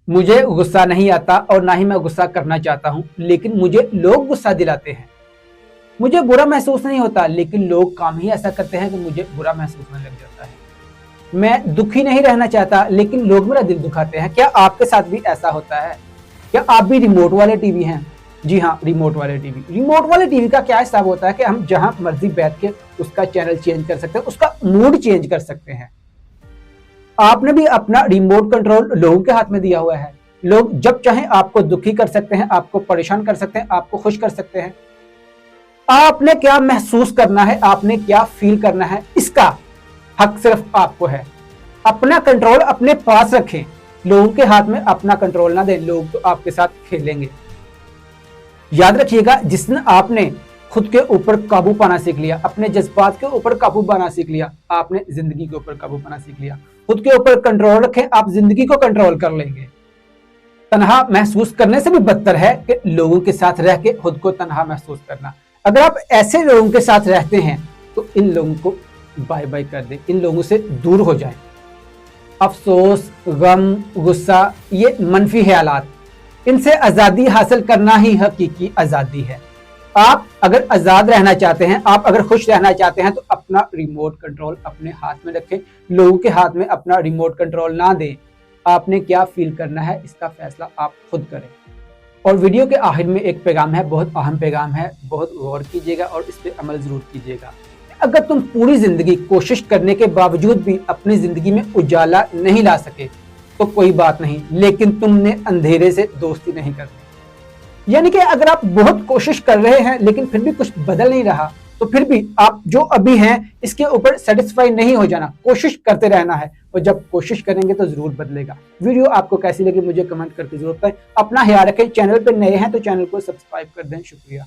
मुझे गुस्सा नहीं आता और ना ही मैं गुस्सा करना चाहता हूं, लेकिन मुझे लोग गुस्सा दिलाते हैं। मुझे बुरा महसूस नहीं होता, लेकिन लोग काम ही ऐसा करते हैं कि मुझे बुरा महसूस होने लग जाता है। मैं दुखी नहीं रहना चाहता, लेकिन लोग मेरा दिल दुखाते हैं। क्या आपके साथ भी ऐसा होता है? क्या आप भी रिमोट वाले टीवी हैं? जी हाँ, रिमोट वाले टीवी। रिमोट वाले टीवी का क्या हिसाब होता है कि हम जहां मर्जी बैठ के उसका चैनल चेंज कर सकते हैं, उसका मूड चेंज कर सकते हैं। आपने भी अपना रिमोट कंट्रोल लोगों के हाथ में दिया हुआ है। लोग जब चाहे आपको दुखी कर सकते हैं, आपको परेशान कर सकते हैं, आपको खुश कर सकते हैं। आपने क्या महसूस करना है, आपने क्या फील करना है, इसका हक सिर्फ आपको है। अपना कंट्रोल अपने पास रखें, लोगों के हाथ में अपना कंट्रोल ना दें। लोग तो आपके साथ खेलेंगे। याद रखिएगा, जिस दिन आपने खुद के ऊपर काबू पाना सीख लिया, अपने जज्बात के ऊपर काबू पाना सीख लिया, आपने जिंदगी के ऊपर काबू पाना सीख लिया। खुद के ऊपर कंट्रोल रखें, आप जिंदगी को कंट्रोल कर लेंगे। तन्हा महसूस करने से भी बदतर है कि लोगों के साथ रह के खुद को तन्हा महसूस करना। अगर आप ऐसे लोगों के साथ रहते हैं तो इन लोगों को बाय बाय कर दें, इन लोगों से दूर हो जाएं। अफसोस, गम, गुस्सा, ये मनफी ख्यालात, इनसे आजादी हासिल करना ही हकीकी आजादी है। आप अगर आजाद रहना चाहते हैं, आप अगर खुश रहना चाहते हैं, तो अपना रिमोट कंट्रोल अपने हाथ में रखें। लोगों के हाथ में अपना रिमोट कंट्रोल ना दें। आपने क्या फील करना है, इसका फैसला आप खुद करें। और वीडियो के आखिर में एक पैगाम है, बहुत अहम पैगाम है, बहुत गौर कीजिएगा और इस पर अमल जरूर कीजिएगा। अगर तुम पूरी जिंदगी कोशिश करने के बावजूद भी अपनी जिंदगी में उजाला नहीं ला सके तो कोई बात नहीं, लेकिन तुमने अंधेरे से दोस्ती नहीं करनी। यानी कि अगर आप बहुत कोशिश कर रहे हैं लेकिन फिर भी कुछ बदल नहीं रहा, तो फिर भी आप जो अभी हैं इसके ऊपर सेटिस्फाई नहीं हो जाना, कोशिश करते रहना है। और जब कोशिश करेंगे तो जरूर बदलेगा। वीडियो आपको कैसी लगी मुझे कमेंट करके जरूर बताएं। अपना ख्याल रखें। चैनल पर नए हैं तो चैनल को सब्सक्राइब कर दें। शुक्रिया।